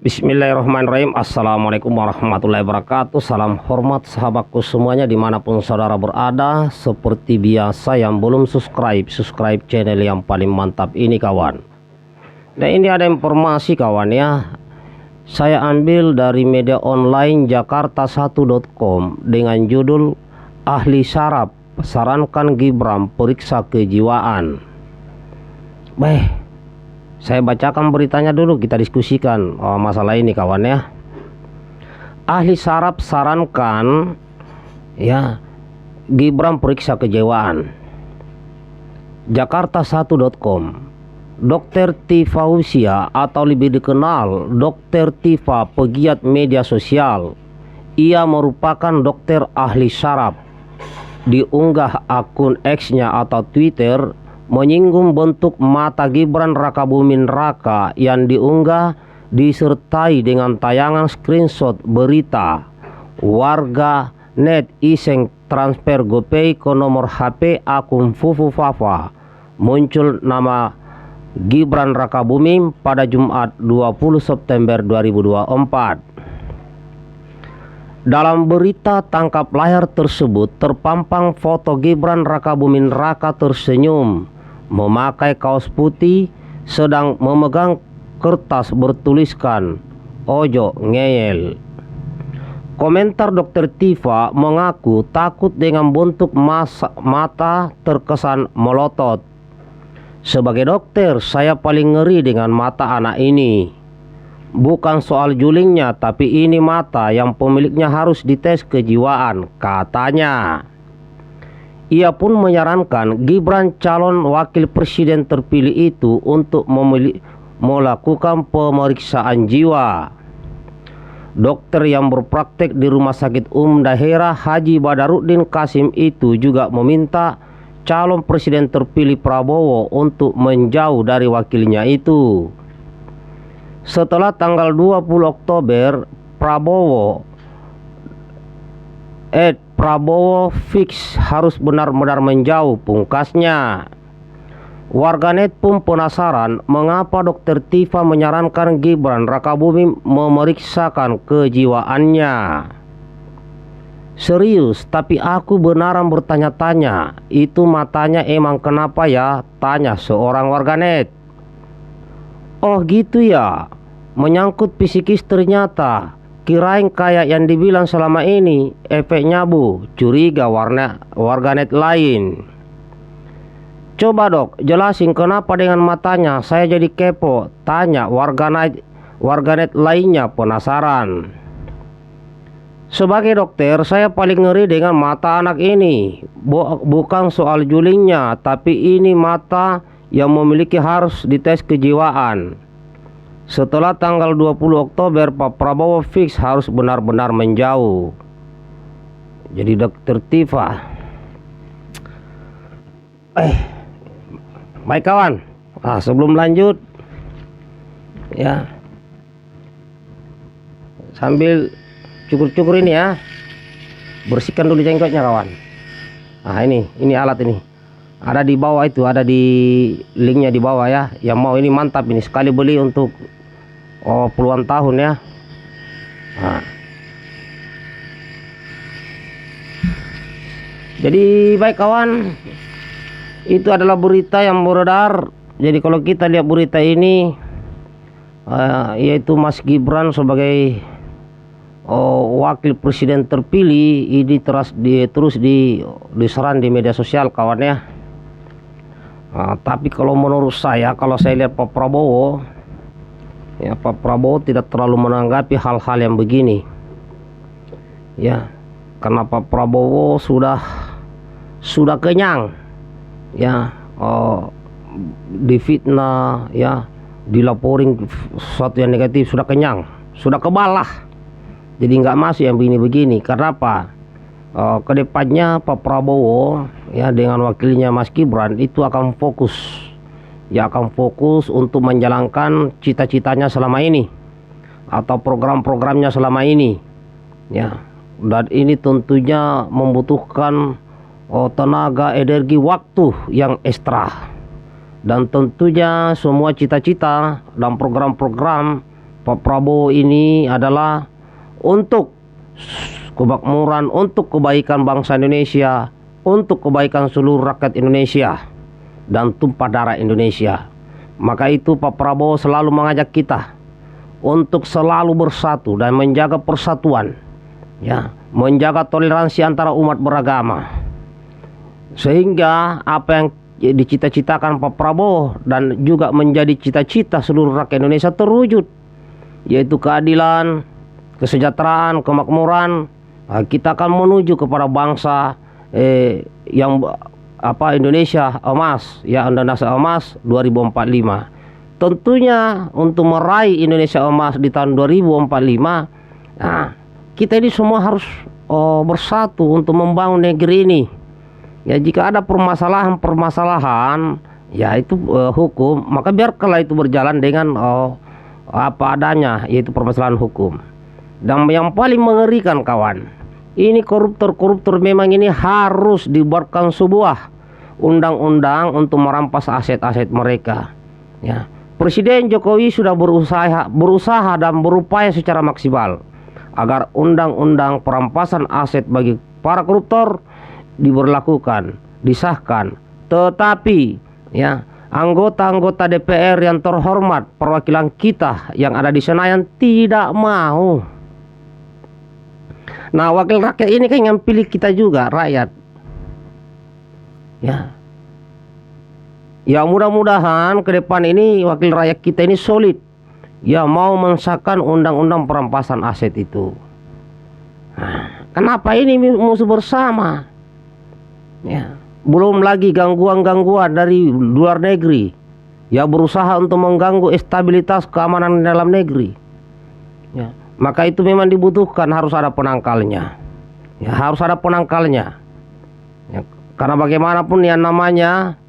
Bismillahirrahmanirrahim. Assalamualaikum warahmatullahi wabarakatuh. Salam hormat sahabatku semuanya dimanapun saudara berada. Seperti biasa, yang belum subscribe channel yang paling mantap ini kawan. Nah, ini ada informasi kawan ya. Saya ambil dari media online jakarta1.com dengan judul Ahli Saraf sarankan Gibran periksa kejiwaan. Baik, saya bacakan beritanya dulu, kita diskusikan masalah ini kawan ya. Ahli saraf sarankan ya Gibran periksa kejiwaan. Jakarta1.com. Dr. Tifa Usia atau lebih dikenal Dr. Tifa, pegiat media sosial. Ia merupakan dokter ahli saraf. Diunggah akun X-nya atau Twitter menyinggung bentuk mata Gibran Rakabuming Raka yang diunggah disertai dengan tayangan screenshot berita warga net iseng transfer GoPay ke nomor HP akun Fufu Fafa. Muncul nama Gibran Rakabuming pada Jumat 20 September 2024. Dalam berita tangkap layar tersebut terpampang foto Gibran Rakabuming Raka tersenyum memakai kaos putih sedang memegang kertas bertuliskan "Ojo ngeyel". Komentar Dr. Tifa mengaku takut dengan bentuk mata terkesan melotot. Sebagai dokter, saya paling ngeri dengan mata anak ini. Bukan soal julingnya, tapi ini mata yang pemiliknya harus dites kejiwaan, katanya. Ia pun menyarankan Gibran calon wakil presiden terpilih itu untuk melakukan pemeriksaan jiwa. Dokter yang berpraktek di Rumah Sakit Daerah Haji Badarudin Kasim itu juga meminta calon presiden terpilih Prabowo untuk menjauh dari wakilnya itu. Setelah tanggal 20 Oktober, Prabowo fix harus benar-benar menjauh, pungkasnya. Warganet pun penasaran mengapa Dr. Tifa menyarankan Gibran Rakabuming memeriksakan kejiwaannya. Serius, tapi aku benaran bertanya-tanya, itu matanya emang kenapa ya? Tanya seorang warganet. Oh gitu ya, menyangkut psikis ternyata. Kirain kayak yang dibilang selama ini, efeknya bu, curiga warganet lain. Coba dok, jelasin kenapa dengan matanya, saya jadi kepo, tanya warganet lainnya penasaran. Sebagai dokter, saya paling ngeri dengan mata anak ini. Bukan soal julingnya, tapi ini mata yang memiliki harus dites kejiwaan. Setelah tanggal 20 Oktober, Pak Prabowo fix harus benar-benar menjauh. Jadi Dr. Tifa. Baik kawan. Sebelum lanjut, ya, sambil cukur-cukur ini ya, bersihkan dulu jenggotnya kawan. Ini alat ini ada di bawah, itu ada di linknya di bawah ya. Yang mau ini mantap ini, sekali beli untuk puluhan tahun ya. Jadi baik kawan, itu adalah berita yang beredar. Jadi kalau kita lihat berita ini, yaitu Mas Gibran sebagai wakil presiden terpilih ini terus diserang di media sosial kawan ya. Tapi kalau menurut saya, kalau saya lihat Pak Prabowo ya, Pak Prabowo tidak terlalu menanggapi hal-hal yang begini ya, karena Pak Prabowo sudah kenyang ya, difitnah ya, dilaporin sesuatu yang negatif, sudah kenyang, sudah kebal lah. Jadi nggak masuk yang begini-begini. Karena apa? Kedepannya Pak Prabowo ya dengan wakilnya Mas Gibran itu akan fokus untuk menjalankan cita-citanya selama ini atau program-programnya selama ini ya. Dan ini tentunya membutuhkan tenaga, energi, waktu yang ekstra. Dan tentunya semua cita-cita dan program-program Pak Prabowo ini adalah untuk kemakmuran, untuk kebaikan bangsa Indonesia, untuk kebaikan seluruh rakyat Indonesia dan tumpah darah Indonesia. Maka itu Pak Prabowo selalu mengajak kita untuk selalu bersatu dan menjaga persatuan, ya, menjaga toleransi antara umat beragama, sehingga apa yang dicita-citakan Pak Prabowo dan juga menjadi cita-cita seluruh rakyat Indonesia terwujud, yaitu keadilan, kesejahteraan, kemakmuran. Kita akan menuju kepada bangsa yang Indonesia emas, ya, Indonesia emas 2045. Tentunya untuk meraih Indonesia emas di tahun 2045, kita ini semua harus bersatu untuk membangun negeri ini. Ya, jika ada permasalahan, ya itu hukum, maka biarkanlah itu berjalan dengan apa adanya, yaitu permasalahan hukum. Dan yang paling mengerikan, kawan, ini koruptor memang ini harus dibuatkan sebuah undang-undang untuk merampas aset-aset mereka. Ya, Presiden Jokowi sudah berusaha dan berupaya secara maksimal agar undang-undang perampasan aset bagi para koruptor diberlakukan, disahkan. Tetapi, ya, anggota-anggota DPR yang terhormat, perwakilan kita yang ada di Senayan tidak mau. Nah, wakil rakyat ini kan yang pilih kita juga, rakyat. Ya, mudah-mudahan ke depan ini wakil rakyat kita ini solid, ya, mau mensahkan undang-undang perampasan aset itu. Kenapa ini musuh bersama? Ya, belum lagi gangguan-gangguan dari luar negeri, ya, berusaha untuk mengganggu stabilitas keamanan di dalam negeri. Ya, maka itu memang dibutuhkan, harus ada penangkalnya. Ya, harus ada penangkalnya. Ya, karena bagaimanapun yang namanya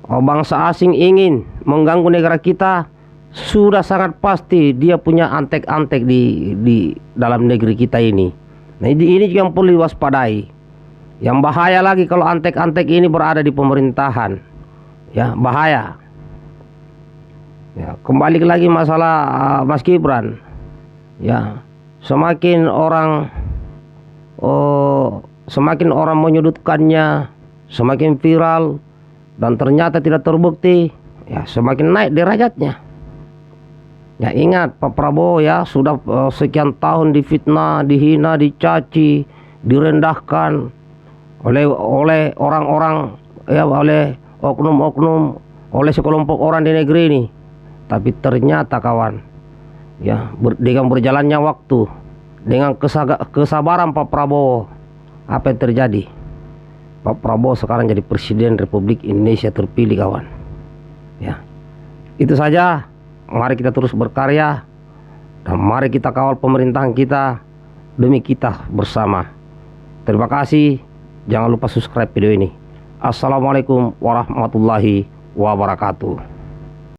bangsa asing ingin mengganggu negara kita, sudah sangat pasti dia punya antek-antek di dalam negeri kita ini. Nah, ini yang perlu diwaspadai. Yang bahaya lagi kalau antek-antek ini berada di pemerintahan, ya, bahaya. Ya, kembali lagi masalah Mas Gibran, ya, semakin orang menyudutkannya, semakin viral dan ternyata tidak terbukti, ya, semakin naik derajatnya. Ya, ingat Pak Prabowo, ya, sudah sekian tahun difitnah, dihina, dicaci, direndahkan oleh orang-orang, ya, oleh oknum-oknum, oleh sekelompok orang di negeri ini. Tapi ternyata, kawan, ya, dengan berjalannya waktu, dengan kesabaran Pak Prabowo, apa yang terjadi? Pak Prabowo sekarang jadi Presiden Republik Indonesia terpilih, kawan. Ya, itu saja. Mari kita terus berkarya dan mari kita kawal pemerintahan kita demi kita bersama. Terima kasih. Jangan lupa subscribe video ini. Assalamualaikum warahmatullahi wabarakatuh.